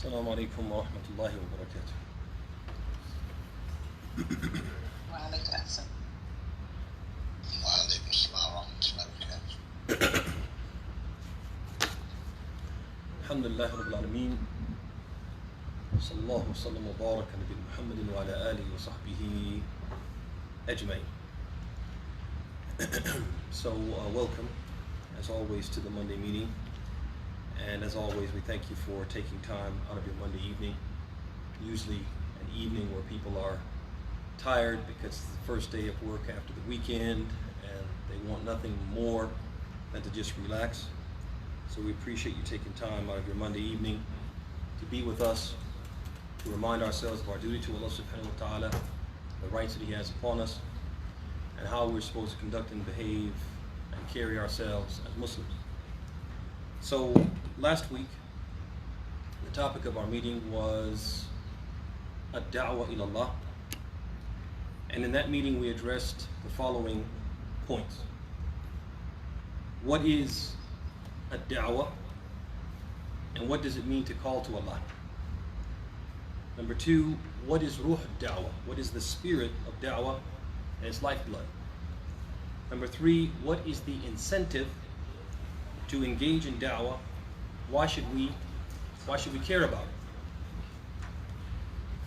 السلام عليكم ورحمة الله وبركاته. وعليكم السلام. وعليكم السلام ورحمة الله وبركاته. الحمد لله رب العالمين. صلى الله وسلم وبارك على نبينا محمد وعلى آله وصحبه أجمعين. So welcome as always to the Monday meeting, and as always we thank you for taking time out of your Monday evening, usually an evening where people are tired because it's the first day of work after the weekend and they want nothing more than to just relax. So we appreciate you taking time out of your Monday evening to be with us, to remind ourselves of our duty to Allah subhanahu wa ta'ala, the rights that He has upon us, and how we're supposed to conduct and behave and carry ourselves as Muslims. So last week, the topic of our meeting was Ad-Da'wa ilAllaah, and in that meeting we addressed the following points. What is Ad-Da'wa, and what does it mean to call to Allah? Number two, what is Ruh Ad-Da'wa? What is the spirit of Da'wa and its lifeblood? Number three, what is the incentive to engage in Da'wa? Why should we care about it?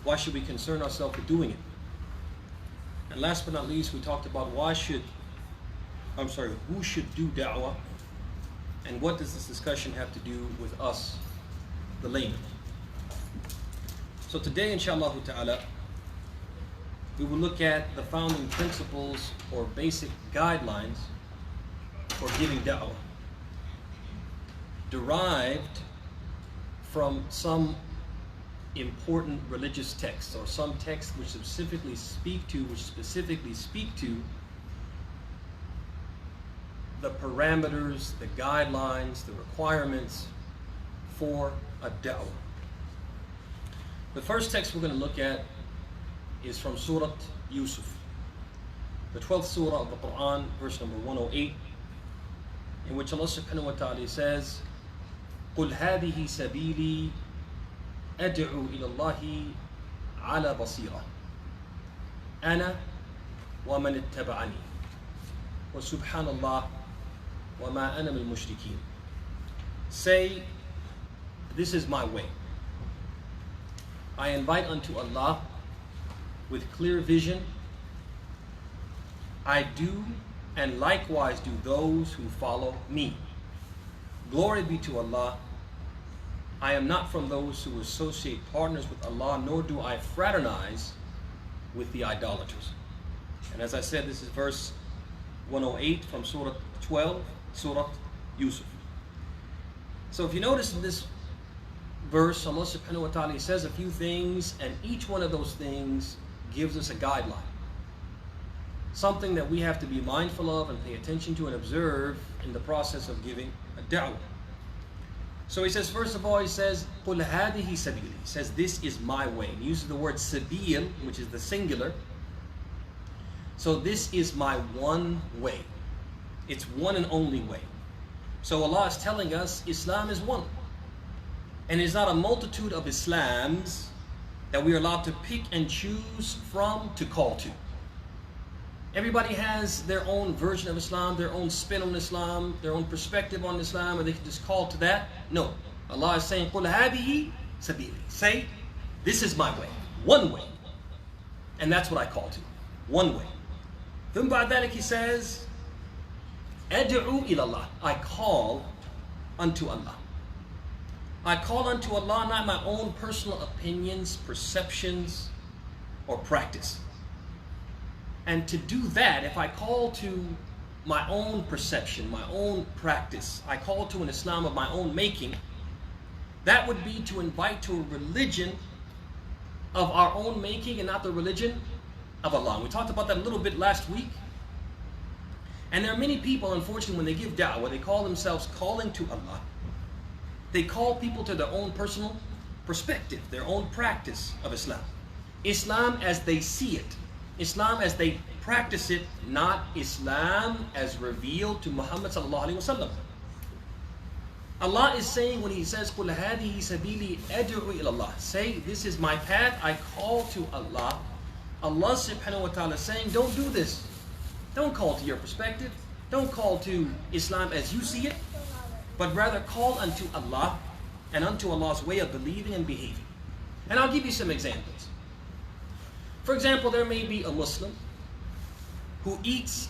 Why should we concern ourselves with doing it? And last but not least, we talked about who should do Da'wa, and what does this discussion have to do with us, the laymen? So today, inshallah ta'ala, we will look at the founding principles or basic guidelines for giving da'wah, derived from some important religious texts, or some texts which specifically speak to the parameters, the guidelines, the requirements for a da'wah. The first text we're going to look at is from Surat Yusuf, the 12th surah of the Quran, verse number 108, in which Allah subhanahu wa ta'ala says, قُلْ هَذِهِ سَبِيلِي أَدْعُو إِلَى اللَّهِ عَلَى بَصِيرَةٍ أَنَا وَمَنِ اتَّبَعَنِي وَسُبْحَانَ اللَّهِ وَمَا أَنَا مِنَ الْمُشْرِكِينَ. Say, this is my way. I invite unto Allah with clear vision. I do, and likewise do those who follow me. Glory be to Allah. I am not from those who associate partners with Allah, nor do I fraternize with the idolaters. And as I said, this is verse 108 from Surah 12, Surah Yusuf. So if you notice in this verse, Allah subhanahu wa ta'ala says a few things, and each one of those things gives us a guideline. Something that we have to be mindful of and pay attention to and observe in the process of giving a da'wah. So he says, first of all, he says, قُلْ هَذِهِ سَبِيلِي. He says, this is my way. He uses the word sabil, which is the singular. So this is my one way. It's one and only way. So Allah is telling us Islam is one. And it's not a multitude of Islams that we are allowed to pick and choose from to call to. Everybody has their own version of Islam, their own spin on Islam, their own perspective on Islam, and they can just call to that. No. Allah is saying, قُلْ هَذِهِ سَبِيلِي. Say, this is my way. One way. And that's what I call to. One way. Then by that he says, أَدْعُو ilAllaah. I call unto Allah. I call unto Allah, not my own personal opinions, perceptions, or practice. And to do that, if I call to my own perception, my own practice, I call to an Islam of my own making, that would be to invite to a religion of our own making and not the religion of Allah. We talked about that a little bit last week. And there are many people, unfortunately, when they give da'wah, they call themselves calling to Allah. They call people to their own personal perspective, their own practice of Islam. Islam as they see it. Islam as they practice it, not Islam as revealed to Muhammad sallallahu alaihi wasallam. Allah is saying when He says, قُلْ هَذِهِ سَبِيلِي أَدْعُو ilAllaah. Say, this is my path, I call to Allah. Allah subhanahu wa ta'ala is saying, don't do this. Don't call to your perspective. Don't call to Islam as you see it. But rather call unto Allah and unto Allah's way of believing and behaving. And I'll give you some examples. For example, there may be a Muslim who eats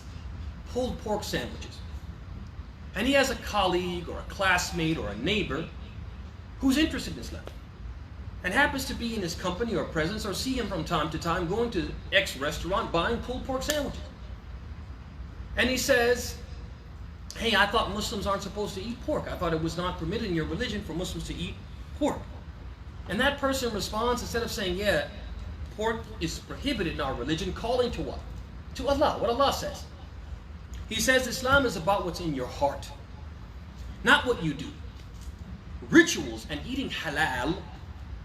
pulled pork sandwiches. And he has a colleague or a classmate or a neighbor who's interested in Islam and happens to be in his company or presence or see him from time to time going to X restaurant buying pulled pork sandwiches. And he says, hey, I thought Muslims aren't supposed to eat pork. I thought it was not permitted in your religion for Muslims to eat pork. And that person responds, instead of saying, yeah, pork is prohibited in our religion, calling to what? To Allah, what Allah says. He says Islam is about what's in your heart, not what you do. Rituals and eating halal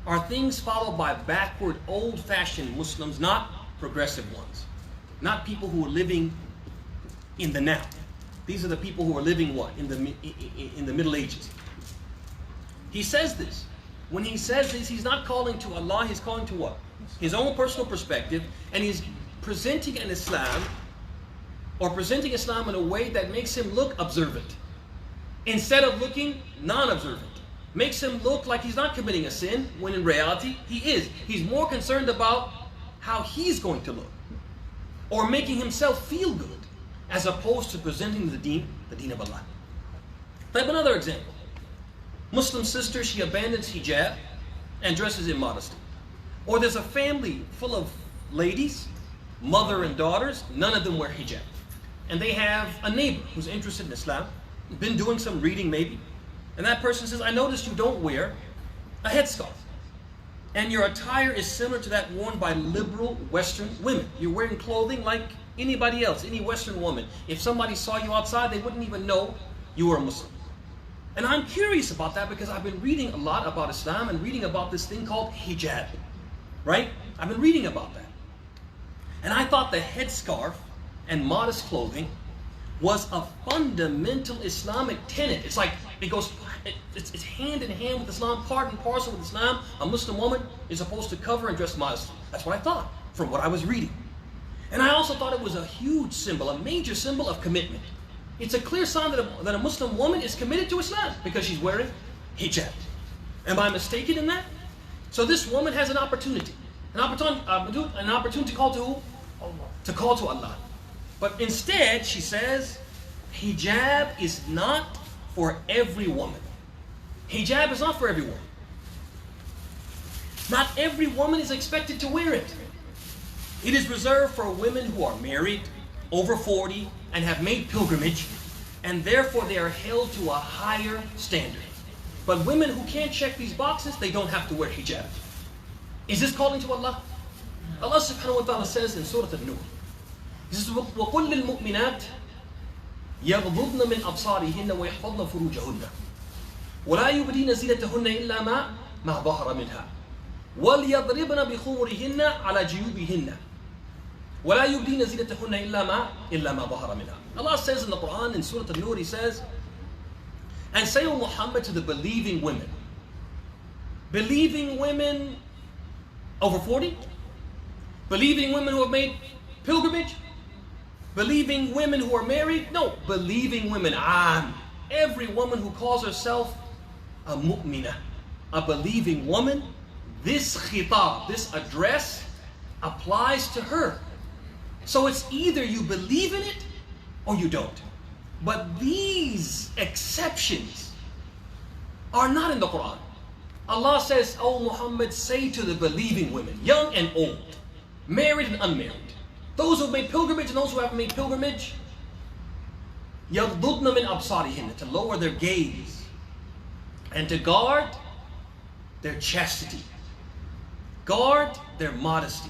are things followed by backward, old-fashioned Muslims, not progressive ones. Not people who are living in the now. These are the people who are living what? In the Middle Ages. He says this. When he says this, he's not calling to Allah, he's calling to what? His own personal perspective, and he's presenting an Islam, or presenting Islam in a way that makes him look observant, instead of looking non-observant. Makes him look like he's not committing a sin, when in reality, he is. He's more concerned about how he's going to look, or making himself feel good, as opposed to presenting the deen of Allah. Type another example. Muslim sister, she abandons hijab and dresses in modesty. Or there's a family full of ladies, mother and daughters, none of them wear hijab. And they have a neighbor who's interested in Islam, been doing some reading maybe, and that person says, I noticed you don't wear a headscarf. And your attire is similar to that worn by liberal Western women. You're wearing clothing like anybody else, any Western woman. If somebody saw you outside, they wouldn't even know you were a Muslim. And I'm curious about that because I've been reading a lot about Islam and reading about this thing called hijab. Right? I've been reading about that. And I thought the headscarf and modest clothing was a fundamental Islamic tenet. It's like, it's hand in hand with Islam, part and parcel with Islam. A Muslim woman is supposed to cover and dress modestly. That's what I thought from what I was reading. And I also thought it was a huge symbol, a major symbol of commitment. It's a clear sign that a Muslim woman is committed to Islam because she's wearing hijab. Am I mistaken in that? So this woman has an opportunity. An opportunity to call to who? Allah. To call to Allah. But instead, she says, hijab is not for every woman. Hijab is not for every woman. Not every woman is expected to wear it. It is reserved for women who are married, over 40, and have made pilgrimage, and therefore they are held to a higher standard. But women who can't check these boxes, they don't have to wear hijab. Is this calling to Allah? Allah subhanahu wa ta'ala says in Surah An-Nur, He says, وَقُلْ لِلْمُؤْمِنَاتِ يَغْضُضْنَ مِنْ أَبْصَارِهِنَّ وَيَحْفَظْنَ فُرُوجَهُنَّ وَلَا يُبْدِينَ زِينَتَهُنَّ إِلَّا مَا ظَهَرَ مِنْهَا وَلْيَضْرِبْنَ بِخُمُرِهِنَّ عَلَى جِيُوبِهِنَّ وَلَا يُبْدِينَ زِينَتَهُنَّ إِلَّا مَا ظَهَرَ مِنْهَا. Allah says in the Quran, in Surah An-Nur, He says, and say, O Muhammad, to the believing women. Believing women over 40? Believing women who have made pilgrimage? Believing women who are married? No, believing women. Every woman who calls herself a mu'minah, a believing woman, this khitab, this address applies to her. So it's either you believe in it or you don't. But these exceptions are not in the Quran. Allah says, O Muhammad, say to the believing women, young and old, married and unmarried, those who have made pilgrimage and those who haven't made pilgrimage, يَغْضُضْنَ مِنْ أَبْصَارِهِنَّ, to lower their gaze and to guard their chastity, guard their modesty.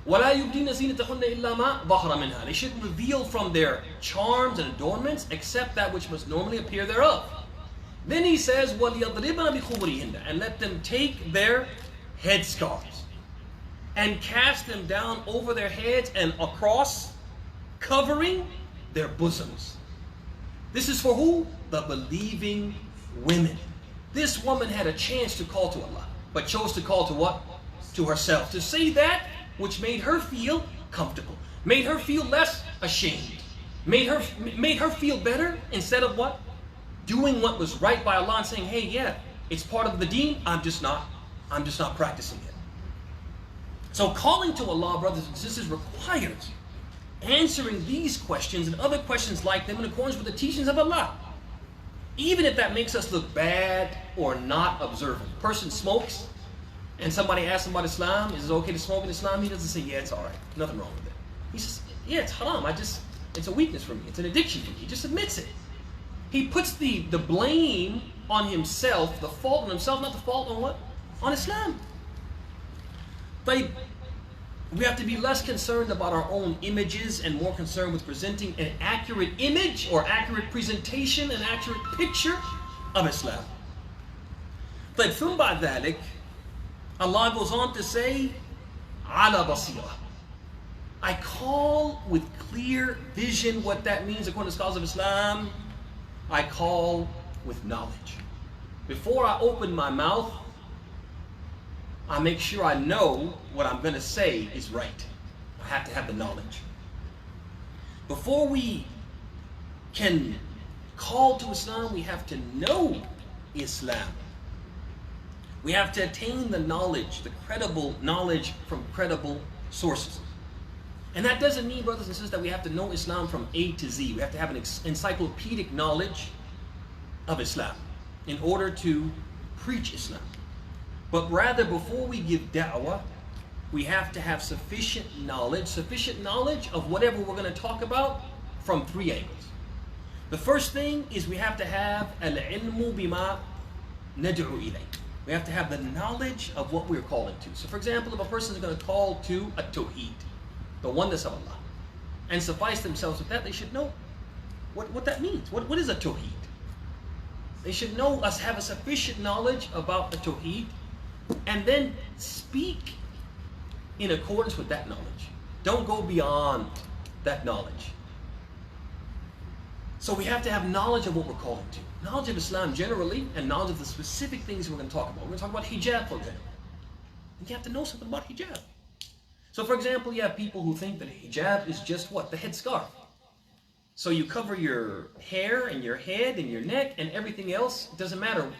وَلَا يُبْدِينَ زِينَتَهُنَّ إِلَّا مَا ظَهَرَ مِنْهَا. They shouldn't reveal from their charms and adornments except that which must normally appear thereof. Then He says, وَلْيَضْرِبْنَ بِخُمُرِهِنَّ, and let them take their headscarves and cast them down over their heads and across, covering their bosoms. This is for who? The believing women. This woman had a chance to call to Allah, but chose to call to what? To herself. To say that which made her feel comfortable, made her feel less ashamed, made her feel better, instead of what? Doing what was right by Allah and saying, hey, yeah, it's part of the deen, I'm just not practicing it. So calling to Allah, brothers and sisters, requires answering these questions and other questions like them in accordance with the teachings of Allah. Even if that makes us look bad or not observant. A person smokes and somebody asks him about Islam, is it okay to smoke in Islam? He doesn't say, yeah, it's alright, nothing wrong with it. He says, yeah, it's haram, it's a weakness for me, it's an addiction for me. He just admits it. He puts the blame on himself, the fault on himself, not the fault on what? On Islam. But we have to be less concerned about our own images and more concerned with presenting an accurate image or accurate presentation, an accurate picture of Islam. But ثم بعد ذلك, Allah goes on to say, على بصيرة. I call with clear vision. What that means according to scholars of Islam, I call with knowledge. Before I open my mouth, I make sure I know what I'm going to say is right. I have to have the knowledge. Before we can call to Islam, we have to know Islam. We have to attain the knowledge, the credible knowledge from credible sources. And that doesn't mean, brothers and sisters, that we have to know Islam from A to Z. We have to have an encyclopedic knowledge of Islam in order to preach Islam. But rather, before we give da'wah, we have to have sufficient knowledge of whatever we're going to talk about from three angles. The first thing is we have to have al-ilmu bima nad'u ilay. We have to have the knowledge of what we're calling to. So for example, if a person is going to call to a tawheed, the oneness of Allah, and suffice themselves with that, they should know what that means. What is a tawheed? They should know us, have a sufficient knowledge about a tawheed, and then speak in accordance with that knowledge. Don't go beyond that knowledge. So we have to have knowledge of what we're calling to. Knowledge of Islam generally, and knowledge of the specific things we're going to talk about. We're going to talk about hijab, for example. And you have to know something about hijab. So for example, you have people who think that hijab is just what? The headscarf. So you cover your hair and your head and your neck and everything else, it doesn't matter.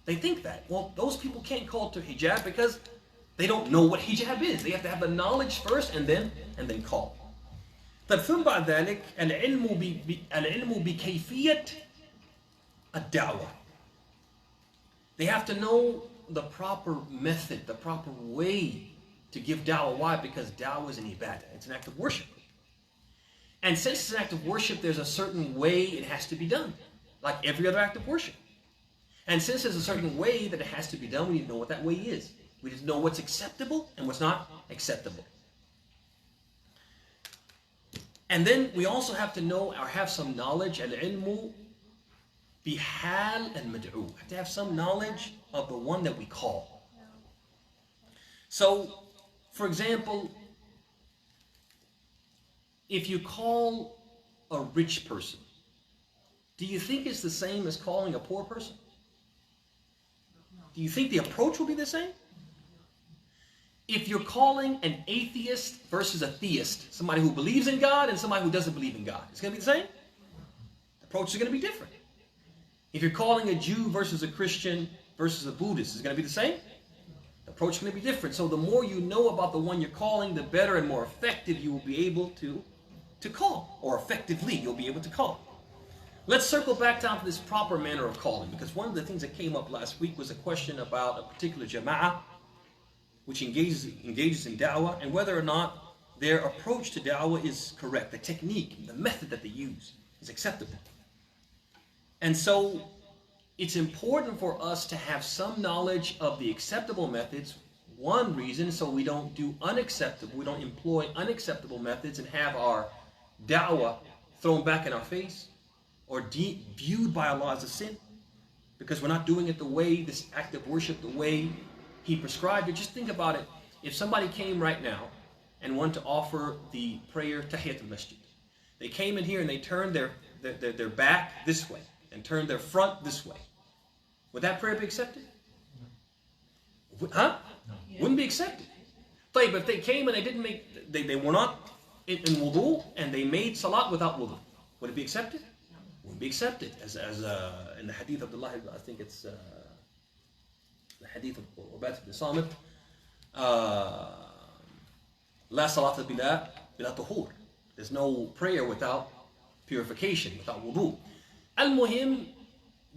They think that. Well, those people can't call to hijab because they don't know what hijab is. They have to have the knowledge first and then call. طيب ثم بعد ذلك العلم بكيفية الدعوة. They have to know the proper method, the proper way to give da'wah. Why? Because da'wah is an ibadah. It's an act of worship. And since it's an act of worship, there's a certain way it has to be done, like every other act of worship. And since there's a certain way that it has to be done, we need to know what that way is. We need to know what's acceptable and what's not acceptable. And then we also have to know or have some knowledge, al-ilmu bihal al-mad'u. We have to have some knowledge of the one that we call. So, for example, if you call a rich person, do you think it's the same as calling a poor person? Do you think the approach will be the same? If you're calling an atheist versus a theist, somebody who believes in God and somebody who doesn't believe in God, it's going to be the same? The approach is going to be different. If you're calling a Jew versus a Christian versus a Buddhist, it's going to be the same? The approach is going to be different. So the more you know about the one you're calling, the better and more effective you will be able to call, or effectively you'll be able to call. Let's circle back down to this proper manner of calling, because one of the things that came up last week was a question about a particular jama'ah which engages in da'wah, and whether or not their approach to da'wah is correct, the technique, the method that they use is acceptable. And so it's important for us to have some knowledge of the acceptable methods. One reason, so we don't do unacceptable, we don't employ unacceptable methods and have our da'wah thrown back in our face or viewed by Allah as a sin, because we're not doing it the way, this act of worship, the way He prescribed it. Just think about it. If somebody came right now and wanted to offer the prayer Tahiyyat al-Masjid, they came in here and they turned their back this way, and turn their front this way. Would that prayer be accepted? Huh? Wouldn't be accepted. But if they came and they didn't make, they were not in wudu and they made salat without wudu, would it be accepted? Wouldn't be accepted. As in the hadith of Abd'Llah, I think it's the hadith of Ubadah ibn Samit, La salata bila tuhur. There's no prayer without purification, without wudu. Al-Muhim,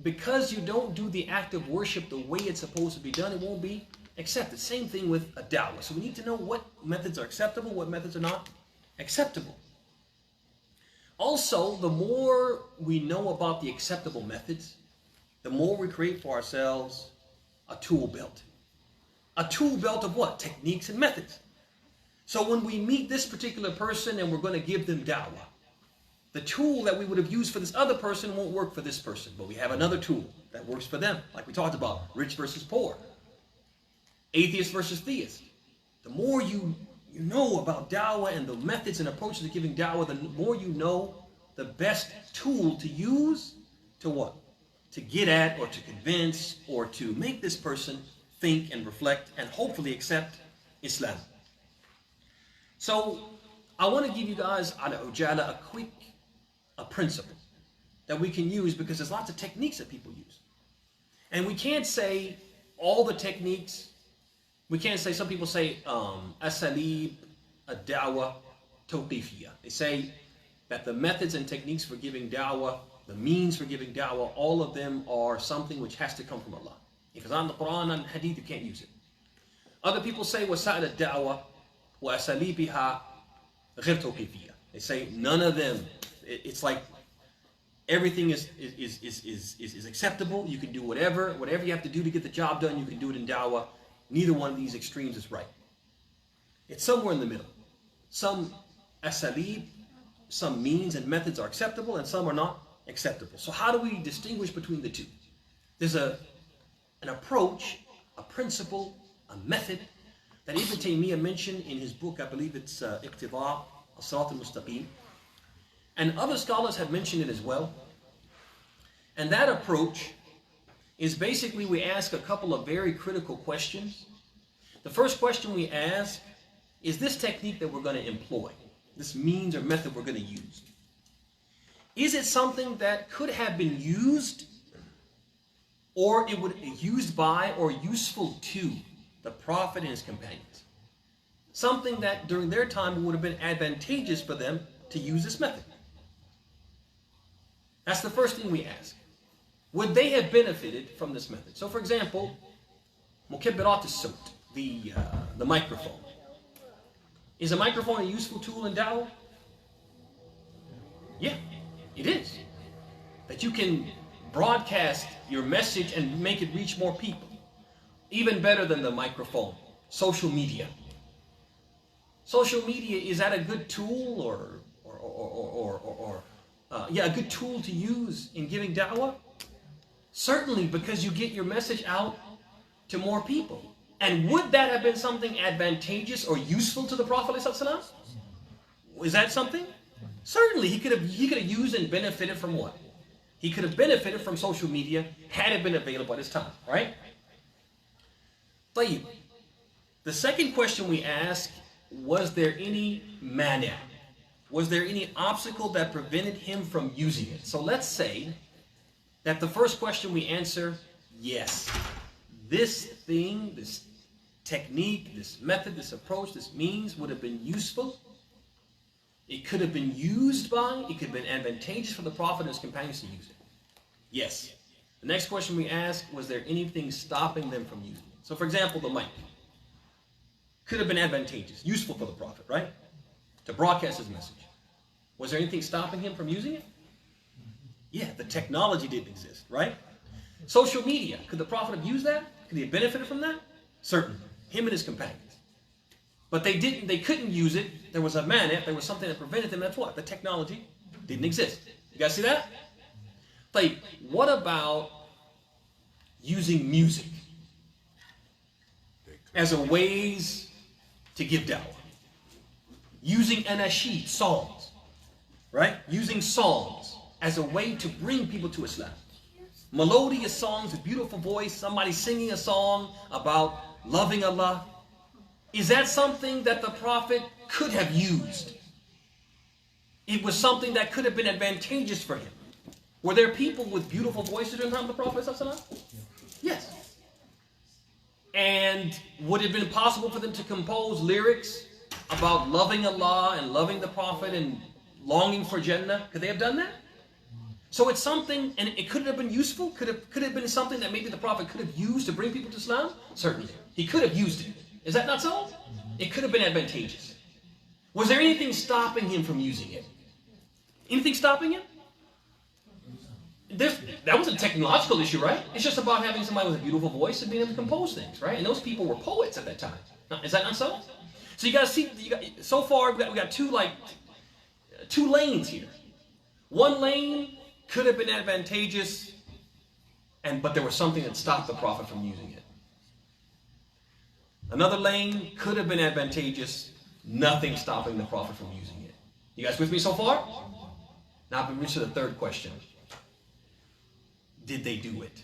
because you don't do the act of worship the way it's supposed to be done, it won't be accepted. Same thing with a da'wah. So we need to know what methods are acceptable, what methods are not acceptable. Also, the more we know about the acceptable methods, the more we create for ourselves a tool belt. A tool belt of what? Techniques and methods. So when we meet this particular person and we're going to give them da'wah, the tool that we would have used for this other person won't work for this person, but we have another tool that works for them, like we talked about, rich versus poor, atheist versus theist. The more you know about da'wah and the methods and approaches to giving da'wah, the more you know the best tool to use to what? To get at or to convince or to make this person think and reflect and hopefully accept Islam. So I want to give you guys a quick principle that we can use, because there's lots of techniques that people use. And we can't say all the techniques. We can't say, some people say asalib ad-da'wah tawqifiyah. They say that the methods and techniques for giving da'wah, the means for giving da'wah, all of them are something which has to come from Allah. If it's on the Quran and Hadith, you can't use it. Other people say wasa'il ad-da'wah wa asalibiha ghir tawqifiyah. They say none of them. It's like everything is acceptable. You can do whatever you have to do to get the job done. You can do it in da'wah. Neither one of these extremes is right. It's somewhere in the middle. Some asalib, some means and methods are acceptable, and some are not acceptable. So how do we distinguish between the two? There's an approach, a principle, a method that Ibn Taymiyyah mentioned in his book. I believe it's Pt.2, Al-Mustaqim. And other scholars have mentioned it as well. And that approach is basically we ask a couple of very critical questions. The first question we ask is this technique that we're going to employ, this means or method we're going to use, is it something that could have been used, or it would be used by or useful to the Prophet and his companions? Something that during their time would have been advantageous for them to use this method. That's the first thing we ask. Would they have benefited from this method? So for example, mukabbirat as-sawt, the microphone. Is a microphone a useful tool in da'wah? Yeah, it is. That you can broadcast your message and make it reach more people. Even better than the microphone, social media. Social media, is that a good tool a good tool to use in giving da'wah? Certainly, because you get your message out to more people. And would that have been something advantageous or useful to the Prophet ﷺ? Is that something? Certainly, he could have used and benefited from what? He could have benefited from social media had it been available at his time, right? طيب. The second question we ask, was there any mani'? Was there any obstacle that prevented him from using it? So let's say that the first question we answer, yes. This thing, this technique, this method, this approach, this means would have been useful. It could have been used by, it could have been advantageous for the Prophet and his companions to use it. Yes. The next question we ask, was there anything stopping them from using it? So for example, the mic could have been advantageous, useful for the Prophet, right? To broadcast his message. Was there anything stopping him from using it? Yeah, the technology didn't exist, right? Social media, could the Prophet have used that? Could he have benefited from that? Certainly. Him and his companions. But they couldn't use it. There was a mani', there was something that prevented them. That's what? The technology didn't exist. You guys see that? Like, what about using music as a ways to give da'wah? Using anashid, songs, right? Using songs as a way to bring people to Islam. Melodious songs, a beautiful voice, somebody singing a song about loving Allah. Is that something that the Prophet could have used? It was something that could have been advantageous for him. Were there people with beautiful voices during the time of the Prophet? Yes. And would it have been possible for them to compose lyrics about loving Allah and loving the Prophet and longing for Jannah? Could they have done that? So it's something, and it could have been useful. Could have been something that maybe the Prophet could have used to bring people to Islam? Certainly. He could have used it. Is that not so? It could have been advantageous. Was there anything stopping him from using it? Anything stopping him? That was a technological issue, right? It's just about having somebody with a beautiful voice and being able to compose things, right? And those people were poets at that time. Is that not so? So you guys see, so far we got two lanes here. One lane could have been advantageous, but there was something that stopped the Prophet from using it. Another lane could have been advantageous, nothing stopping the Prophet from using it. You guys with me so far? Now we reach to the third question. Did they do it?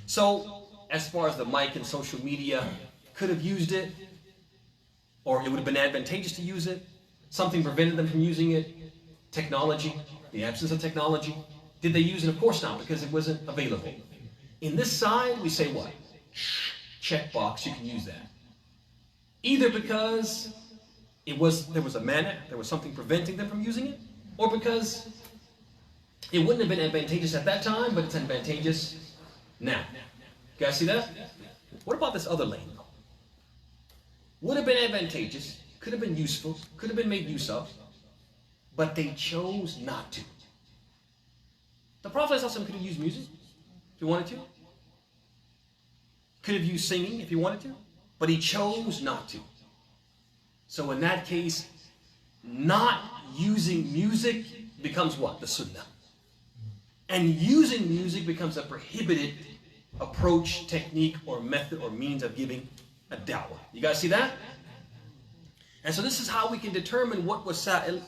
So, as far as the mic and social media, could have used it, or it would have been advantageous to use it. Something prevented them from using it. Technology, the absence of technology. Did they use it? Of course not, because it wasn't available. In this side, we say what? Checkbox, you can use that. Either because there was a mana, there was something preventing them from using it, or because it wouldn't have been advantageous at that time, but it's advantageous now. You guys see that? What about this other lane, though? Would have been advantageous, could have been useful, could have been made use of, but they chose not to. The Prophet ﷺ could have used music if he wanted to. Could have used singing if he wanted to, but he chose not to. So in that case, not using music becomes what? The sunnah. And using music becomes a prohibited approach, technique, or method, or means of giving a da'wah. You guys see that? And so this is how we can determine what wasa'il,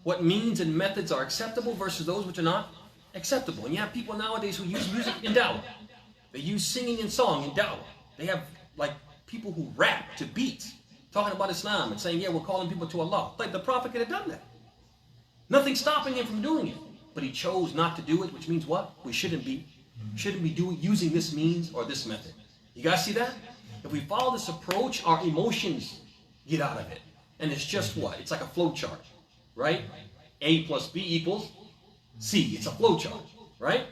what means and methods are acceptable versus those which are not acceptable. And you have people nowadays who use music in da'wah. They use singing and song in da'wah. They have like people who rap to beats, talking about Islam and saying, yeah, we're calling people to Allah. Like the Prophet could have done that. Nothing stopping him from doing it. But he chose not to do it, which means what? We shouldn't be using this means or this method. You guys see that? If we follow this approach, our emotions get out of it. And it's just what? It's like a flow chart, right? A plus B equals C. It's a flow chart, right?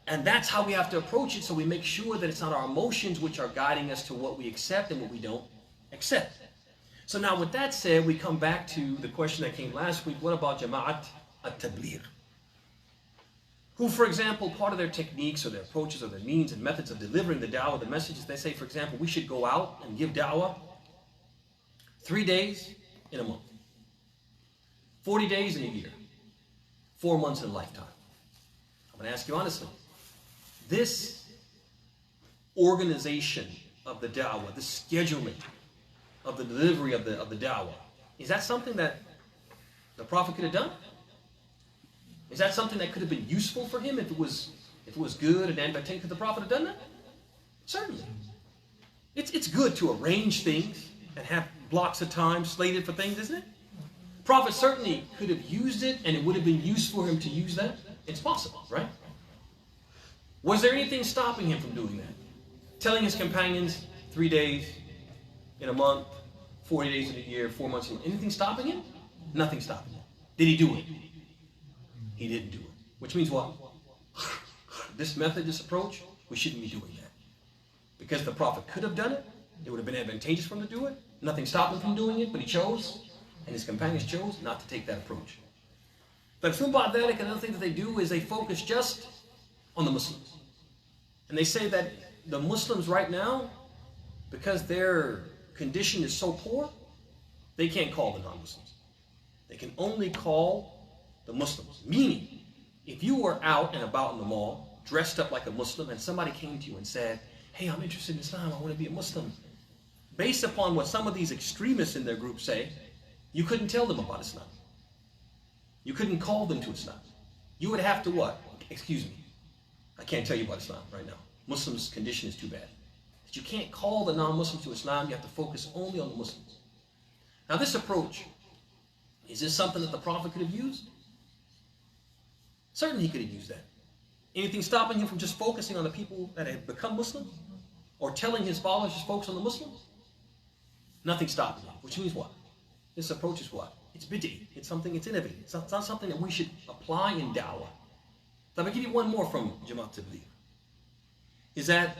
And that's how we have to approach it, so we make sure that it's not our emotions which are guiding us to what we accept and what we don't accept. So now with that said, we come back to the question that came last week. What about Jama'at at-Tabligh? Who, for example, part of their techniques or their approaches or their means and methods of delivering the da'wah, the messages, they say, for example, we should go out and give da'wah 3 days in a month, 40 days in a year, 4 months in a lifetime. I'm going to ask you honestly, this organization of the da'wah, the scheduling of the delivery of the da'wah, is that something that the Prophet could have done? Is that something that could have been useful for him if it was good and advantageous? Could the Prophet have done that? Certainly. It's good to arrange things and have blocks of time slated for things, isn't it? Prophet certainly could have used it, and it would have been useful for him to use that. It's possible, right? Was there anything stopping him from doing that? Telling his companions 3 days in a month, 40 days in a year, 4 months in a year. Anything stopping him? Nothing stopping him. Did he do it? He didn't do it. Which means what? This method, this approach, we shouldn't be doing that. Because the Prophet could have done it. It would have been advantageous for him to do it. Nothing stopped him from doing it, but he chose, and his companions chose not to take that approach. But Abd'Llah, another thing that they do is they focus just on the Muslims. And they say that the Muslims right now, because their condition is so poor, they can't call the non-Muslims. They can only call the Muslims. Meaning, if you were out and about in the mall, dressed up like a Muslim, and somebody came to you and said, hey, I'm interested in Islam, I want to be a Muslim. Based upon what some of these extremists in their group say, you couldn't tell them about Islam. You couldn't call them to Islam. You would have to what? Excuse me. I can't tell you about Islam right now. Muslims' condition is too bad. But you can't call the non-Muslims to Islam. You have to focus only on the Muslims. Now this approach, is this something that the Prophet could have used? Certainly he could have used that. Anything stopping him from just focusing on the people that have become Muslims? Or telling his followers just focus on the Muslims? Nothing stopping him. Which means what? This approach is what? It's bid'i. It's something, it's innovative. It's not something that we should apply in da'wah. So I'm going to give you one more from Pt.2. Is that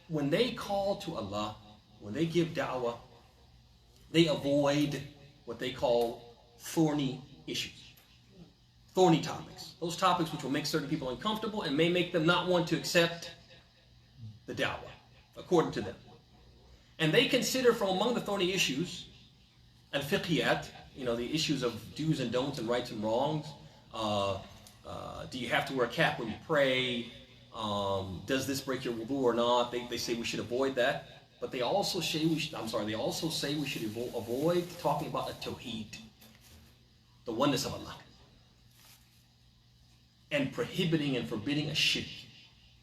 when they call to Allah, when they give da'wah, they avoid what they call thorny issues. Thorny topics. Those topics which will make certain people uncomfortable and may make them not want to accept the da'wah, according to them. And they consider from among the thorny issues, al-fiqhiyat, the issues of do's and don'ts and rights and wrongs. Do you have to wear a cap when you pray? Does this break your wudu or not? They say we should avoid that. But they also say we should avoid talking about at-tawheed, the oneness of Allah, and prohibiting and forbidding a shirk.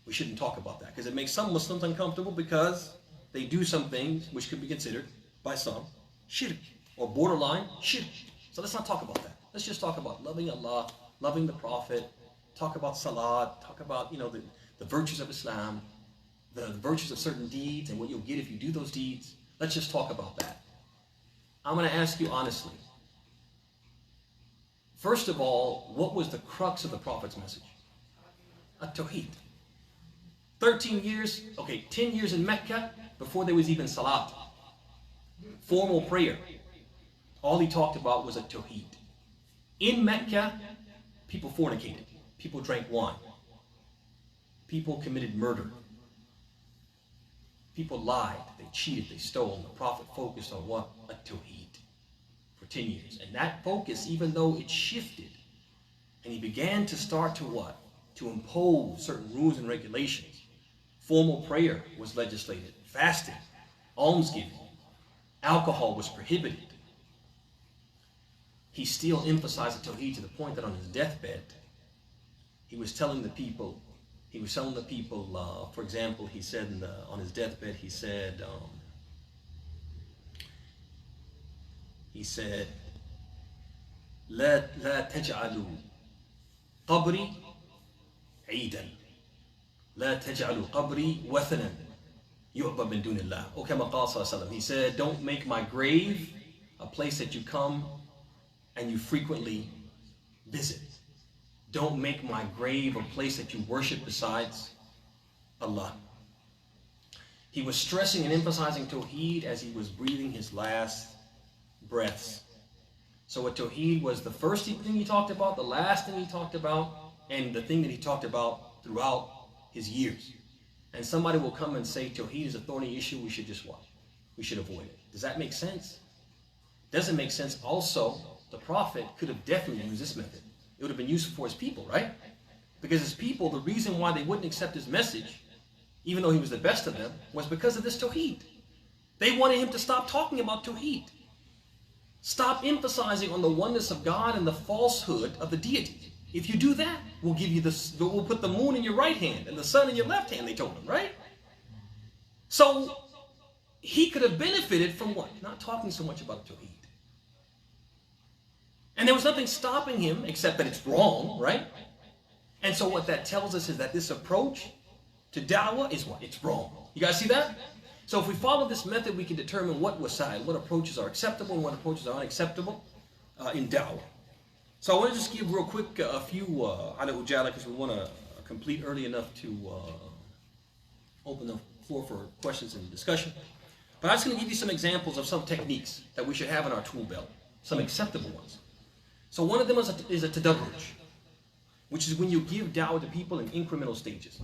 We shouldn't talk about that because it makes some Muslims uncomfortable because they do some things which could be considered by some shirk or borderline shirk. So let's not talk about that. Let's just talk about loving Allah, loving the Prophet, talk about salat, talk about the virtues of Islam, the virtues of certain deeds and what you'll get if you do those deeds. Let's just talk about that. I'm going to ask you honestly. First of all, what was the crux of the Prophet's message? At-Tawheed. 10 years in Mecca before there was even salat. Formal prayer. All he talked about was At-Tawheed. In Mecca, people fornicated. People drank wine. People committed murder. People lied, they cheated, they stole. And the Prophet focused on what? At-Tawheed for 10 years. And that focus, even though it shifted, and he began to start to what? To impose certain rules and regulations. Formal prayer was legislated. Fasting, almsgiving, alcohol was prohibited. He still emphasized Tawheed to the point that on his deathbed, he was telling the people, for example, he said on his deathbed, he said, لا تجعلوا قبري عيدا لا تجعلوا قبري وثنا يعبد من دون الله. Or كما قال صلى الله عليه وسلم, he said, don't make my grave a place that you come and you frequently visit. Don't make my grave a place that you worship besides Allah. He was stressing and emphasizing Tawheed as he was breathing his last breaths. So what Tawheed was the first thing he talked about, the last thing he talked about, and the thing that he talked about throughout his years. And somebody will come and say Tawheed is a thorny issue, we should just what? We should avoid it. Does that make sense? Doesn't make sense. Also, the Prophet could have definitely used this method. It would have been useful for his people, right? Because his people, the reason why they wouldn't accept his message, even though he was the best of them, was because of this Tawheed. They wanted him to stop talking about Tawheed. Stop emphasizing on the oneness of God and the falsehood of the deity. If you do that, we'll give you this, we'll put the moon in your right hand and the sun in your left hand, they told him, right? So he could have benefited from what? Not talking so much about Tawheed. And there was nothing stopping him except that it's wrong, right? And so what that tells us is that this approach to da'wah is what? It's wrong. You guys see that? So if we follow this method, we can determine what approaches are acceptable and what approaches are unacceptable in da'wah. So I want to just give real quick a few ilAllaah because we want to complete early enough to open the floor for questions and discussion. But I'm just going to give you some examples of some techniques that we should have in our tool belt, some acceptable ones. So one of them is a tadarruj, which is when you give da'wah to people in incremental stages.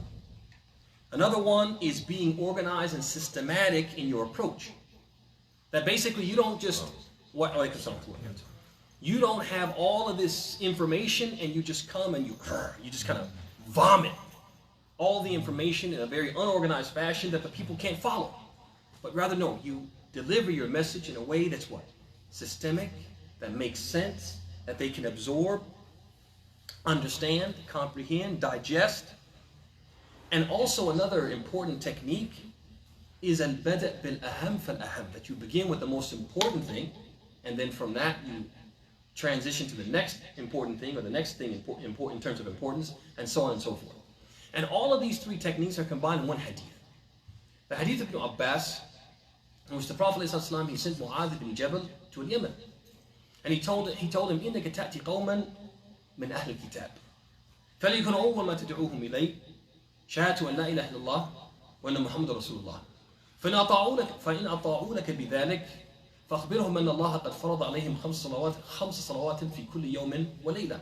Another one is being organized and systematic in your approach. That basically you don't just, you don't have all of this information and you just come and you just kind of vomit all the information in a very unorganized fashion that the people can't follow. But rather, no, you deliver your message in a way that's what? Systemic, that makes sense, that they can absorb, understand, comprehend, digest. And also another important technique is al-bada' bil-aham fal-aham, that you begin with the most important thing, and then from that you transition to the next important thing, or the next thing important in terms of importance, and so on and so forth. And all of these three techniques are combined in one hadith. The hadith of Ibn Abbas, in which the Prophet ﷺ, he sent Mu'adh ibn Jabal to Yemen. And he told him, إِنَّكَ تَأْتِي قَوْمًا مِنْ أَهْلِ الْكِتَابِ فَلْيَكُنْ أَوَّلَ مَا تَدْعُوهُمْ إِلَيْهِ شَهَادَةُ أَنْ لَا إِلَهَ إِلَّا اللَّهُ وَأَنَّ مُحَمَّدًا رَسُولُ اللَّهِ فإن أطاعوا لك بذلك فأخبرهم أن الله قد فرض عليهم خمس صلوات في كل يوم وليلة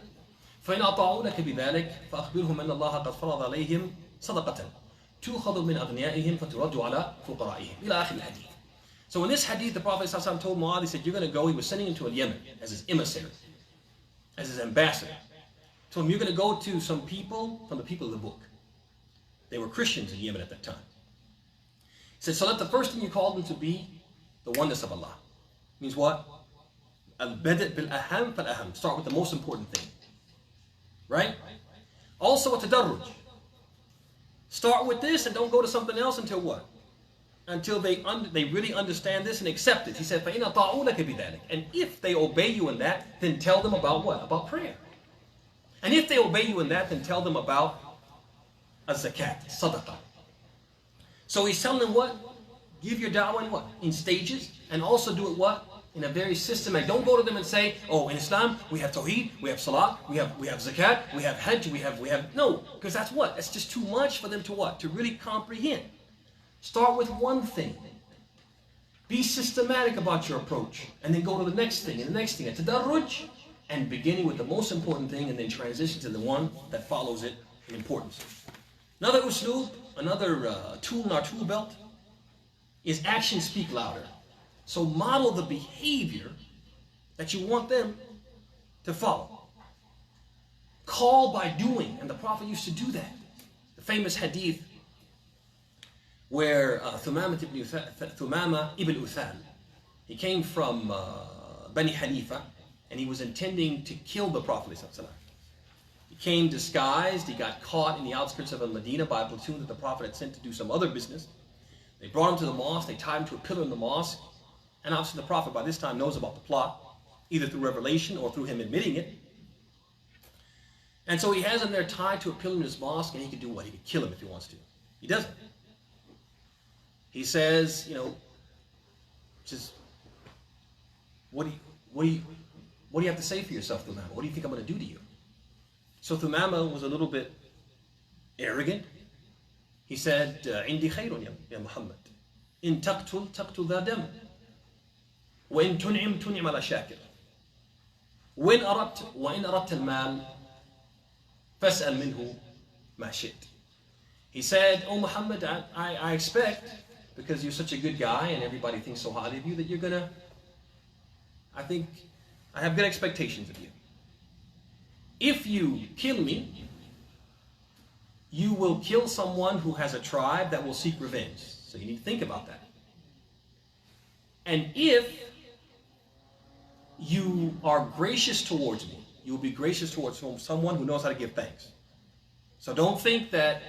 فإن أطاعوا لك بذلك فأخبرهم أن الله قد فرض عليهم صدقة تؤخذ من أغنيائهم فترد على فقرائهم إلى آخر الحديث. So in this hadith, the Prophet ﷺ told Mu'adh, he said, you're going to go, he was sending him to Yemen as his emissary, as his ambassador. He told him, you're going to go to some people from the people of the book. They were Christians in Yemen at that time. He said, so let the first thing you call them to be the oneness of Allah. Means what? Al-bada' bil-aham fal-aham. Start with the most important thing. Right? Also, at-tadarruj. Start with this and don't go to something else until what? Until they really understand this and accept it. He said, فَإِنَ طَاعُوا لَكَ بِذَلِكَ. And if they obey you in that, then tell them about what? About prayer. And if they obey you in that, then tell them about az-zakat, sadaqah. So he's telling them what? Give your da'wah in what? In stages. And also do it what? In a very systematic. Don't go to them and say, oh, in Islam, we have tawheed, we have salat, we have zakat, we have hajj, we have... No, because that's what? That's just too much for them to what? To really comprehend. Start with one thing. Be systematic about your approach. And then go to the next thing and the next thing. At-tadarruj, and beginning with the most important thing and then transition to the one that follows it in importance. Another usloob, another tool in our tool belt is actions speak louder. So model the behavior that you want them to follow. Call by doing, and the Prophet used to do that. The famous hadith where Thumama ibn Uthal, he came from Bani Hanifa, and he was intending to kill the Prophet ﷺ. He came disguised, he got caught in the outskirts of Medina by a platoon that the Prophet had sent to do some other business. They brought him to the mosque, they tied him to a pillar in the mosque, and obviously the Prophet by this time knows about the plot, either through revelation or through him admitting it. And so he has him there tied to a pillar in his mosque, and he can do what? He can kill him if he wants to. He doesn't. He says, just, what do you have to say for yourself, Thumama? What do you think I'm going to do to you? So Thumama was a little bit arrogant. He said, عندي خير يا محمد إن تقتل ذا دم وإن تنعم على شاكر وإن أردت المال فاسأل منه ما شئت. He said, oh Muhammad, I expect, because you're such a good guy and everybody thinks so highly of you, that you're gonna, I have good expectations of you. If you kill me, you will kill someone who has a tribe that will seek revenge. So you need to think about that. And if you are gracious towards me, you will be gracious towards someone who knows how to give thanks. So don't think that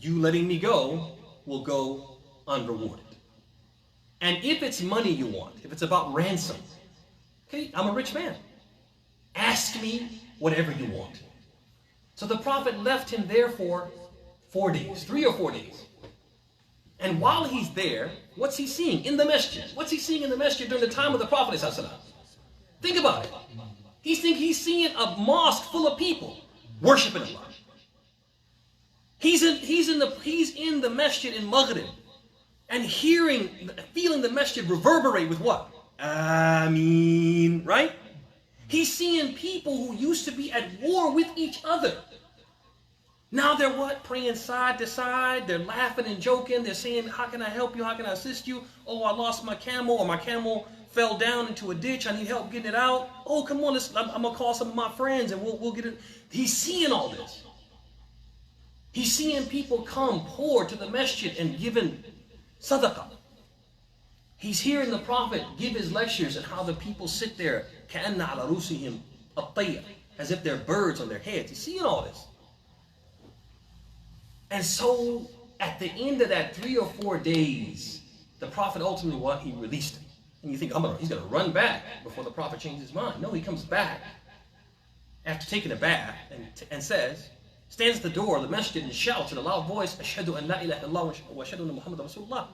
you letting me go will go unrewarded. And if it's money you want, if it's about ransom, okay, I'm a rich man. Ask me whatever you want. So the Prophet left him there for 4 days, 3 or 4 days. And while he's there, what's he seeing in the masjid? What's he seeing in the masjid during the time of the Prophet ﷺ? Think about it. He's seeing a mosque full of people worshiping Allah. He's in the masjid in Maghrib and feeling the masjid reverberate with what? Ameen, right? He's seeing people who used to be at war with each other. Now they're what? Praying side to side. They're laughing and joking. They're saying, how can I help you? How can I assist you? Oh, I lost my camel, or my camel fell down into a ditch. I need help getting it out. Oh, come on, I'm going to call some of my friends and we'll get it. He's seeing all this. He's seeing people come pour to the masjid and giving sadaqah. He's hearing the Prophet give his lectures and how the people sit there كَأَنَّ عَلَى رُوسِهِمْ الطَّيَّةِ as if they're birds on their heads. You see all this. And so at the end of that 3 or 4 days, the Prophet ultimately he released him. And you think, he's going to run back before the Prophet changes his mind. No, he comes back after taking a bath and stands at the door of the masjid and shouts in a loud voice, Ashhadu an la ilaha illallah wa ashhadu anna Muhammadan Rasulullah.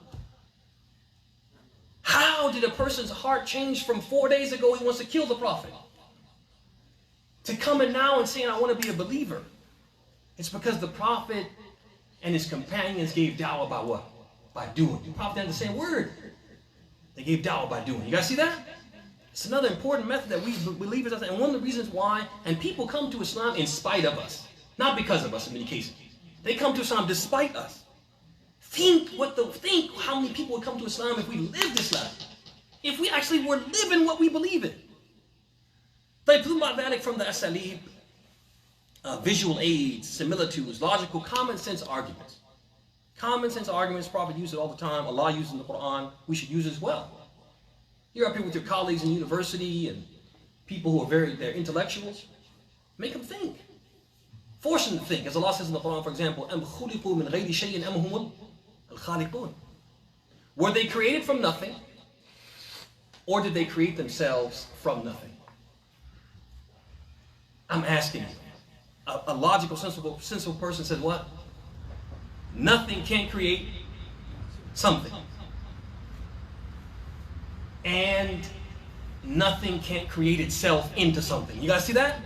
How did a person's heart change from 4 days ago he wants to kill the Prophet to coming now and saying, I want to be a believer? It's because the Prophet and his companions gave da'wah by what? By doing. The Prophet didn't say a word. They gave da'wah by doing. You guys see that? It's another important method that we believers, and one of the reasons why, and people come to Islam in spite of us, not because of us in many cases. They come to Islam despite us. Think how many people would come to Islam if we lived Islam. If we actually were living what we believe in. From the asalib, visual aids, similitudes, logical, common sense arguments. Common sense arguments, Prophet uses it all the time. Allah uses it in the Quran. We should use it as well. You're up here with your colleagues in university and people who are they're intellectuals. Make them think. Force them to think. As Allah says in the Quran, for example, أَمْ خُلِقُوا مِنْ غَيْرِ شَيْءٍ أَمْ هُمُ الْخَالِقُونَ. Were they created from nothing? Or did they create themselves from nothing? I'm asking you. A logical, sensible person says what? Nothing can create something. And nothing can't create itself into something. You guys see that?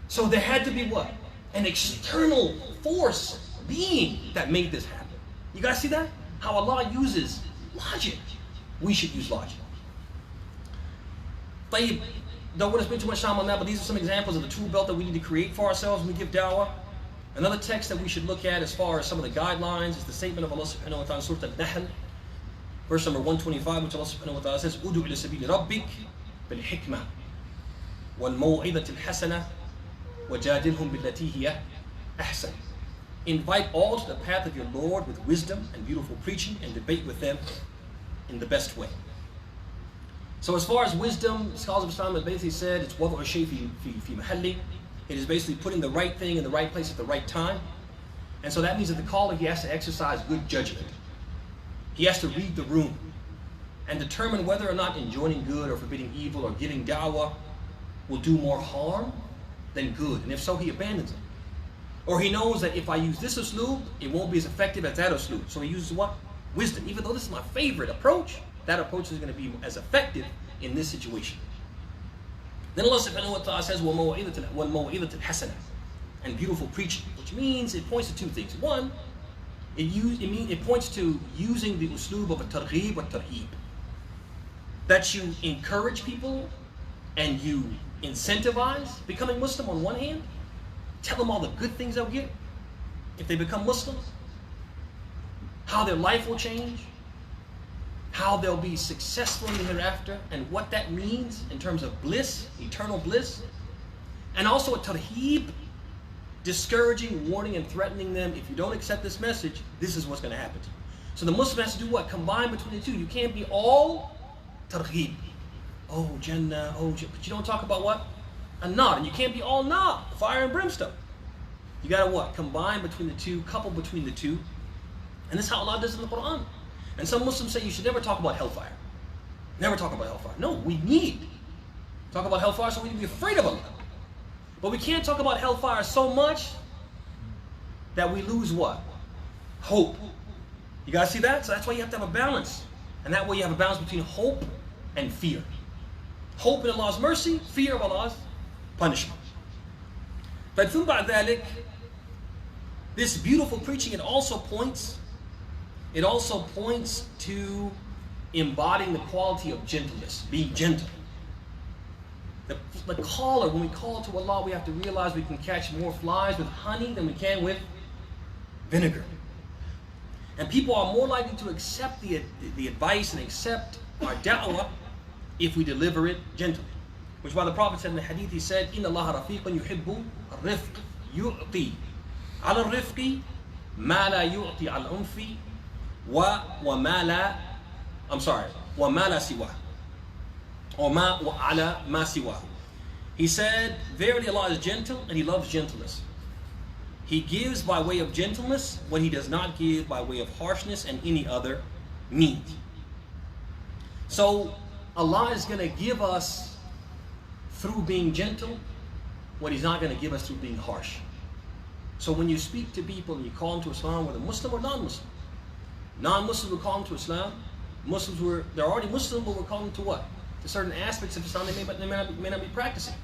So there had to be what? An external force, being, that made this happen. You guys see that? How Allah uses logic. We should use logic. Don't want to spend too much time on that, but these are some examples of the tool belt that we need to create for ourselves when we give da'wah. Another text that we should look at as far as some of the guidelines is the statement of Allah subhanahu wa ta'ala in Surah Al-Nahl, verse number 125, which Allah subhanahu wa ta'ala says, Udu ila sabili rabbik bil hikmah wal maw'idati al-hasana wajadilhum billati hiya ahsan. Invite all to the path of your Lord with wisdom and beautiful preaching, and debate with them in the best way. So as far as wisdom, scholars of Islam have basically said it's wad'u shay fi mahalli. It is basically putting the right thing in the right place at the right time. And so that means that the caller, he has to exercise good judgment. He has to read the room and determine whether or not enjoining good or forbidding evil or giving da'wah will do more harm than good. And if so, he abandons it. Or he knows that if I use this usloob, it won't be as effective as that usloob. So he uses what? Wisdom. Even though this is my favorite approach, that approach is going to be as effective in this situation. Then Allah subhanahu wa ta'ala says, وَالْمَوْعِظَةِ الْحَسَنَةِ, and beautiful preaching, which means it points to two things. One, it points to using the usloob of a targhib or tarheeb. That you encourage people and you incentivize becoming Muslim on one hand, tell them all the good things they'll get if they become Muslims, how their life will change, how they'll be successful in the hereafter, and what that means in terms of bliss, eternal bliss. And also a tarheeb, discouraging, warning, and threatening them, if you don't accept this message, this is what's going to happen to you. So the Muslim has to do what? Combine between the two. You can't be all tarheeb. Oh, Jannah, but you don't talk about what? An-nar. And you can't be all nar, fire and brimstone. You got to what? Combine between the two, couple between the two. And this is how Allah does it in the Quran. And some Muslims say you should never talk about hellfire. Never talk about hellfire. No, we need to talk about hellfire so we need to be afraid of Allah. But we can't talk about hellfire so much that we lose what? Hope. You guys see that? So that's why you have to have a balance. And that way you have a balance between hope and fear. Hope in Allah's mercy, fear of Allah's punishment. But this beautiful preaching, it also points to embodying the quality of gentleness, being gentle. The caller, when we call to Allah, we have to realize we can catch more flies with honey than we can with vinegar. And people are more likely to accept the advice and accept our da'wah if we deliver it gently. Which why the Prophet said in the hadith, he said, ilAllaah rafiqun yuhibbu ar-rifq yu'ti ala ar-rifqi ma la yu'ti al-unfi wa ma la siwa. Or ma ala ma siwa. He said, verily Allah is gentle and He loves gentleness. He gives by way of gentleness what He does not give by way of harshness and any other means. So Allah is going to give us through being gentle what He's not going to give us through being harsh. So when you speak to people and you call them to Islam, whether Muslim or non-Muslim, non-Muslims will call them to Islam. Muslims they're already Muslim, but we're calling them to what? To certain aspects of Islam they may not be practicing.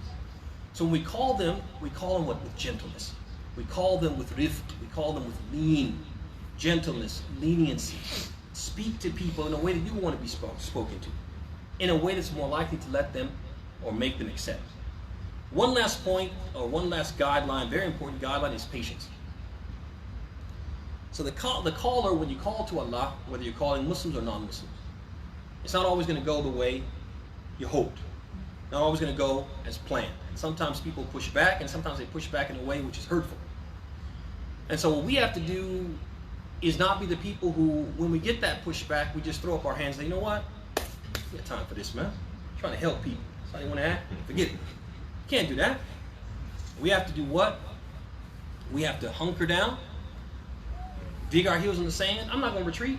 So when we call them what? With gentleness. We call them with rifq. We call them with lean, gentleness, leniency. Speak to people in a way that you want to be spoken to, in a way that's more likely to let them or make them accept. One last point, or one last guideline, very important guideline, is patience. So the caller, when you call to Allah, whether you're calling Muslims or non-Muslims, it's not always going to go the way you hoped. Not always going to go as planned. Sometimes people push back, and sometimes they push back in a way which is hurtful. And so what we have to do is not be the people who, when we get that pushback, we just throw up our hands and say, you know what? We got time for this, man. I'm trying to help people. That's how they want to act. Forget it. Can't do that. We have to do what? We have to hunker down, dig our heels in the sand. I'm not going to retreat.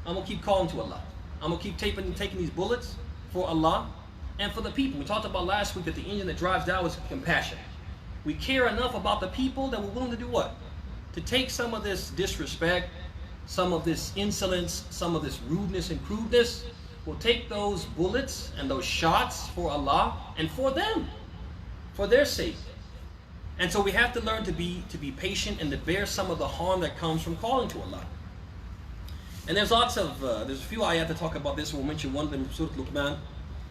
I'm going to keep calling to Allah. I'm going to keep taking these bullets for Allah and for the people. We talked about last week that the engine that drives down is compassion. We care enough about the people that we're willing to do what? To take some of this disrespect, some of this insolence, some of this rudeness and crudeness. We'll take those bullets and those shots for Allah and for them, for their sake. And so we have to learn to be patient and to bear some of the harm that comes from calling to Allah. And there's lots of, there's a few ayat that talk about this. We'll mention one of them, Surat Luqman,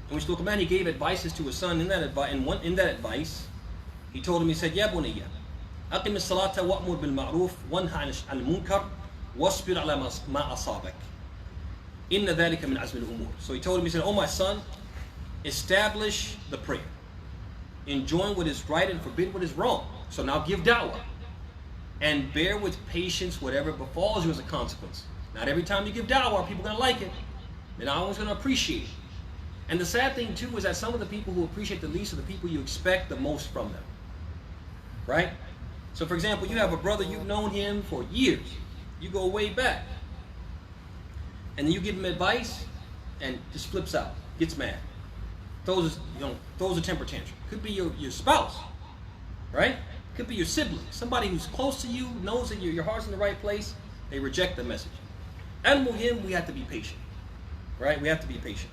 in which Luqman, he gave advices to his son. In that advice, he told him, he said, Ya bunayya, aqim as-salata wa'mur bil-ma'ruf wanha 'anil munkar wasbir 'ala ma asabak. Inna dhalika min azmi al-umur. So he told him, he said, oh my son, establish the prayer. Enjoin what is right and forbid what is wrong. So now give da'wah. And bear with patience whatever befalls you as a consequence. Not every time you give da'wah, people are going to like it. They're not always going to appreciate it. And the sad thing too is that some of the people who appreciate the least are the people you expect the most from them. Right? So for example, you have a brother, you've known him for years. You go way back. And then you give him advice and just flips out, gets mad. Throws a temper tantrum. Could be your spouse, right? Could be your sibling. Somebody who's close to you, knows that your heart's in the right place. They reject the message. And muhim, we have to be patient, right? We have to be patient.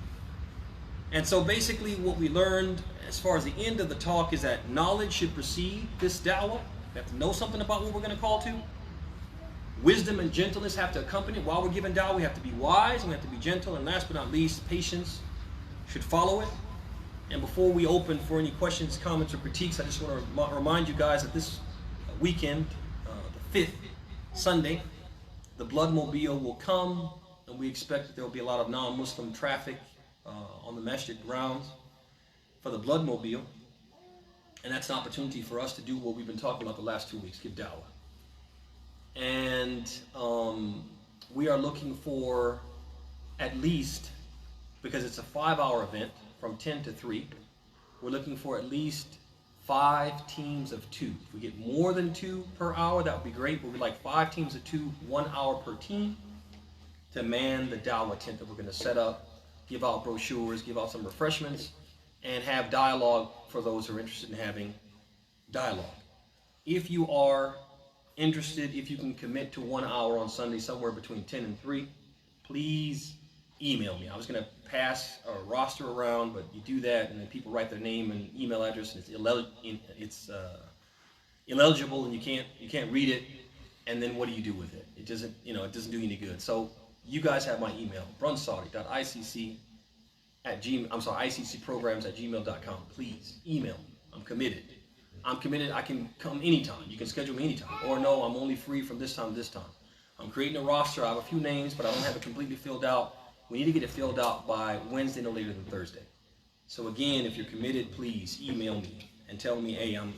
And so basically what we learned as far as the end of the talk is that knowledge should precede this da'wah. We have to know something about what we're going to call to. Wisdom and gentleness have to accompany it. While we're giving da'wah, we have to be wise and we have to be gentle. And last but not least, patience should follow it. And before we open for any questions, comments, or critiques, I just want to remind you guys that this weekend, the 5th, Sunday, the Bloodmobile will come, and we expect that there will be a lot of non-Muslim traffic on the masjid grounds for the Bloodmobile. And that's an opportunity for us to do what we've been talking about the last 2 weeks, give da'wah. And we are looking for at least, because it's a 5-hour event from 10 to 3, we're looking for at least 5 teams of 2. If we get more than 2 per hour, that would be great. But we'd like 5 teams of 2, 1 hour per team, to man the da'wah tent that we're going to set up, give out brochures, give out some refreshments, and have dialogue for those who are interested in having dialogue. If you are interested, if you can commit to 1 hour on Sunday, somewhere between 10 and 3, please email me. I was going to pass a roster around, but you do that, and then people write their name and email address, and it's illegible, and you can't read it. And then what do you do with it? It doesn't do you any good. So you guys have my email, iccprograms@gmail.com. Please email me. I'm committed. I can come anytime. You can schedule me anytime. Or no, I'm only free from this time to this time. I'm creating a roster. I have a few names, but I don't have it completely filled out. We need to get it filled out by Wednesday, no later than Thursday. So again, if you're committed, please email me and tell me, hey, I'm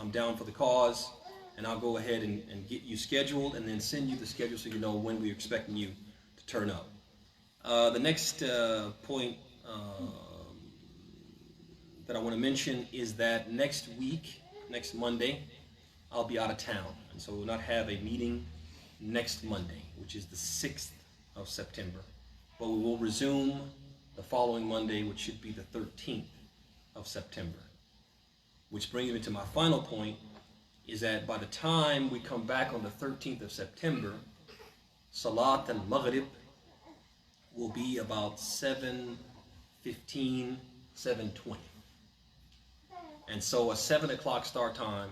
down for the cause, and I'll go ahead and get you scheduled, and then send you the schedule so you know when we're expecting you to turn up. The next point, that I want to mention is that next week, next Monday, I'll be out of town. And so we'll not have a meeting next Monday, which is the 6th of September. But we will resume the following Monday, which should be the 13th of September. Which brings me to my final point, is that by the time we come back on the 13th of September, Salat al-Maghrib will be about 7:15, 7:20. And so a 7 o'clock start time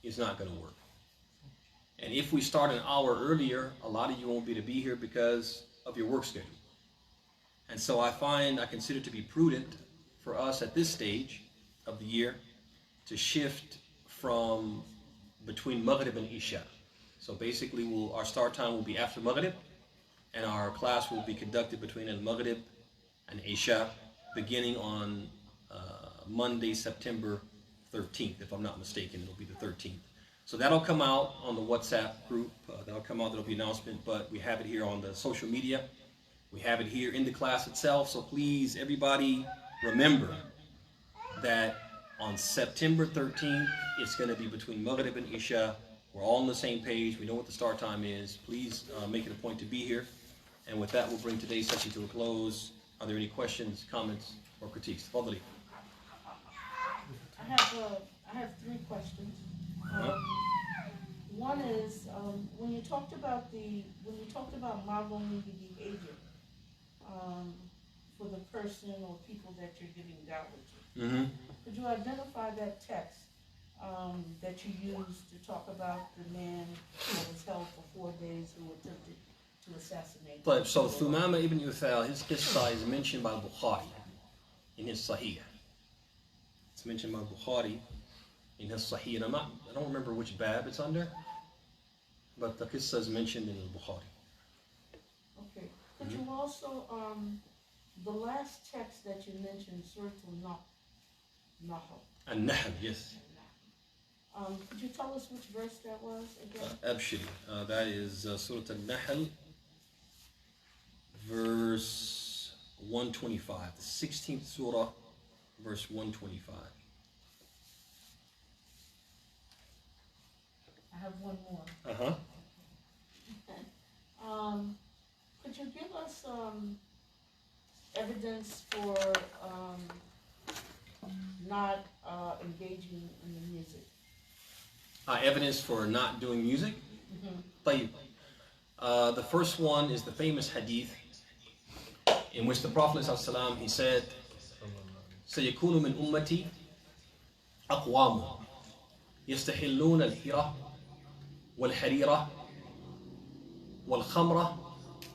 is not going to work. And if we start an hour earlier, a lot of you won't be to be here because of your work schedule. And so I consider it to be prudent for us at this stage of the year to shift from between Maghrib and Isha. So basically our start time will be after Maghrib, and our class will be conducted between Al-Maghrib and Isha, beginning on Monday, September 13th, if I'm not mistaken. It'll be the 13th. So that'll come out on the WhatsApp group. That'll come out, there'll be an announcement, but we have it here on the social media. We have it here in the class itself. So please, everybody, remember that on September 13th, it's going to be between Maghrib and Isha. We're all on the same page. We know what the start time is. Please make it a point to be here. And with that, we'll bring today's session to a close. Are there any questions, comments, or critiques? Fadli. I have 3 questions. One is when you talked about modeling the behavior for the person or people that you're giving da'wah to. Could you identify that text that you used to talk about the man who was held for 4 days who attempted to assassinate? So Thumama ibn Uthal, his qissa is mentioned by Bukhari in his Sahih. It's mentioned by Bukhari in his Sahih. And I don't remember which bab it's under, but the qissa is mentioned in Bukhari. Okay. Could you also, the last text that you mentioned, Surat Al-Nahl. An-Nahl, yes. Could you tell us which verse that was again? Abshiri. That is Surat Al-Nahl, verse 125. The 16th surah, verse 125. I have one more. Could you give us evidence for not engaging in the music? Evidence for not doing music? The first one is the famous hadith in which the Prophet ﷺ, he said, سيكون من أمتي أقوام يستحلون الهرة والحريرة والخمرة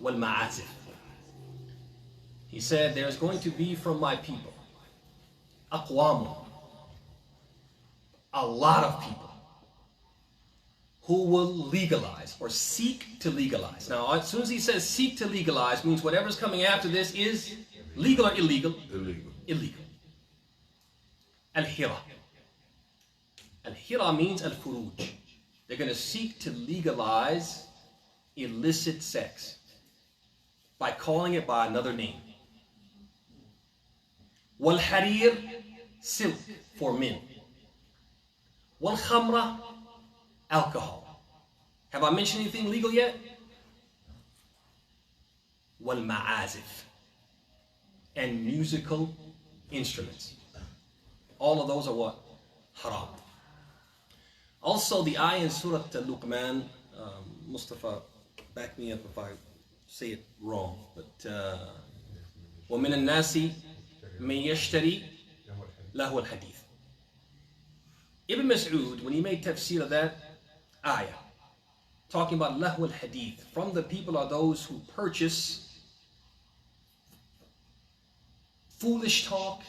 والمعازف. He said, there's going to be from my people أقوام, a lot of people who will legalize or seek to legalize. Now, as soon as he says seek to legalize, means whatever's coming after this is legal or illegal? Illegal. Illegal. Al-Hira. Al-Hira means al-furuj. They're going to seek to legalize illicit sex by calling it by another name. Wal-Harir, silk for men. Wal-Khamra, alcohol. Have I mentioned anything legal yet? Wal-Ma'azif, and musical instruments. All of those are what? Haram. Also, the ayah in Surah Luqman, Mustafa, back me up if I say it wrong, but وَمِنَ النَّاسِ مَن يَشْتَرِي لَهُ الْحَدِيثِ. Ibn Mas'ud, when he made tafsir of that ayah, talking about lahu al-hadith, from the people are those who purchase foolish talk,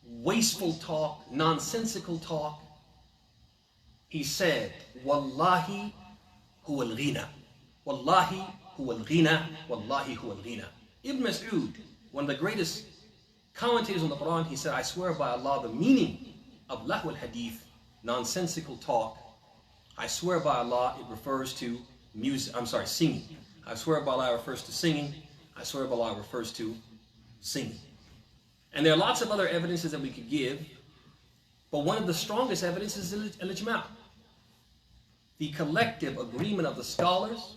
wasteful talk, nonsensical talk. He said, Wallahi huwa al-ghina. Wallahi huwa al-ghina. Wallahi huwa al-ghina. Ibn Mas'ud, one of the greatest commentators on the Quran, he said, I swear by Allah, the meaning of lahu al-hadith, nonsensical talk, I swear by Allah, it refers to music. Singing. I swear by Allah, it refers to singing. I swear by Allah, it refers to singing. And there are lots of other evidences that we could give, but one of the strongest evidences is al-ijma', the collective agreement of the scholars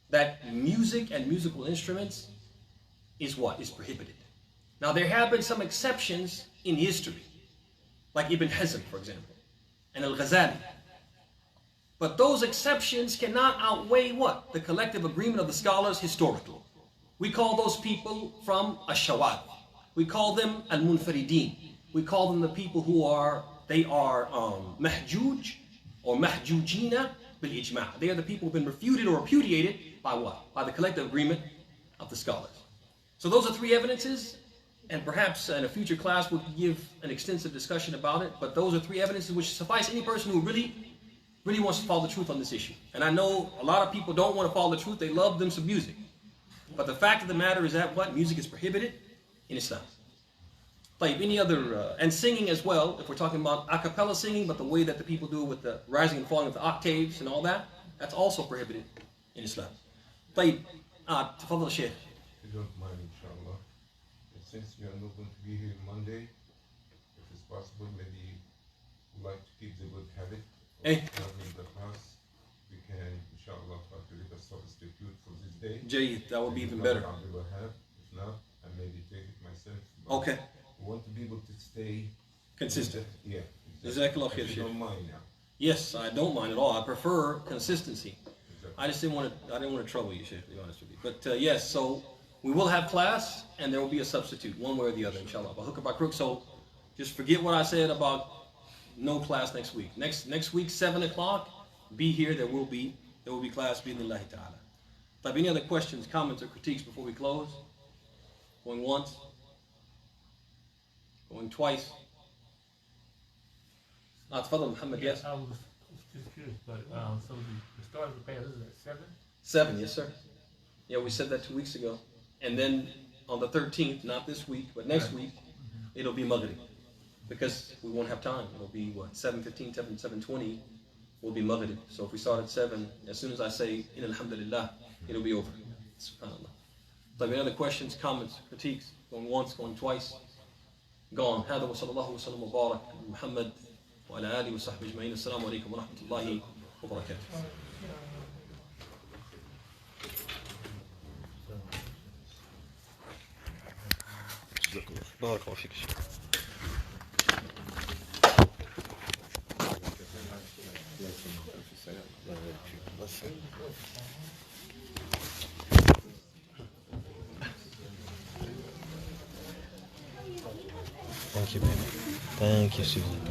that music and musical instruments is what? Is prohibited. Now there have been some exceptions in history, like Ibn Hazm, for example, and Al-Ghazali. But those exceptions cannot outweigh what? The collective agreement of the scholars historically. We call those people from Ash-Shawad. We call them Al-Munfarideen. We call them the people who are Mahjuj or Mahjujina bil-Ijma'. They are the people who have been refuted or repudiated by what? By the collective agreement of the scholars. So those are three evidences, and perhaps in a future class we'll give an extensive discussion about it, but those are three evidences which suffice any person who really wants to follow the truth on this issue. And I know a lot of people don't want to follow the truth, they love them some music. But the fact of the matter is that what? Music is prohibited in Islam. Like any other, and singing as well, if we're talking about a cappella singing, but the way that the people do it with the rising and falling of the octaves and all that, that's also prohibited in Islam. طيب, تفضل شيخ. If you don't mind, inshallah. Since you are not going to be here Monday, if it's possible, maybe we'd like to keep the good habit of having the class. We can, inshallah, try to get a substitute for this day. Jay, that would be even better. If not, I maybe take it myself. Okay. We want to be able to stay consistent. Yeah. Jazakallah khair, If you don't mind now. Yes, I don't mind at all. I prefer consistency. Exactly. I just didn't want to trouble you, Sheikh, to be honest with you. But yes, so we will have class, and there will be a substitute, one way or the other, inshallah. By hook or by crook. So just forget what I said about no class next week. Next week, 7 o'clock, be here. There will be class. Bi-idhnillahi ta'ala. But any other questions, comments, or critiques before we close? Going once? Going twice? Tafadhal, Muhammad, yes? I was just curious, but so the start of the class is at 7? 7, yes, sir. Yeah, we said that 2 weeks ago. And then on the 13th, not this week, but next week, it'll be Maghrib. Because we won't have time. It'll be, what, 7:15, 7:20 will be Maghrib. So if we start at 7, as soon as I say, in alhamdulillah, it'll be over. SubhanAllah. Any other questions, comments, critiques? Going once, going twice? Gone. هذا وصلى الله وسلم وبارك على محمد وعلى آله وصحبه أجمعين. السلام عليكم ورحمة الله وبركاته. بارك الله فيك. Thank you, baby. Thank you, Susan.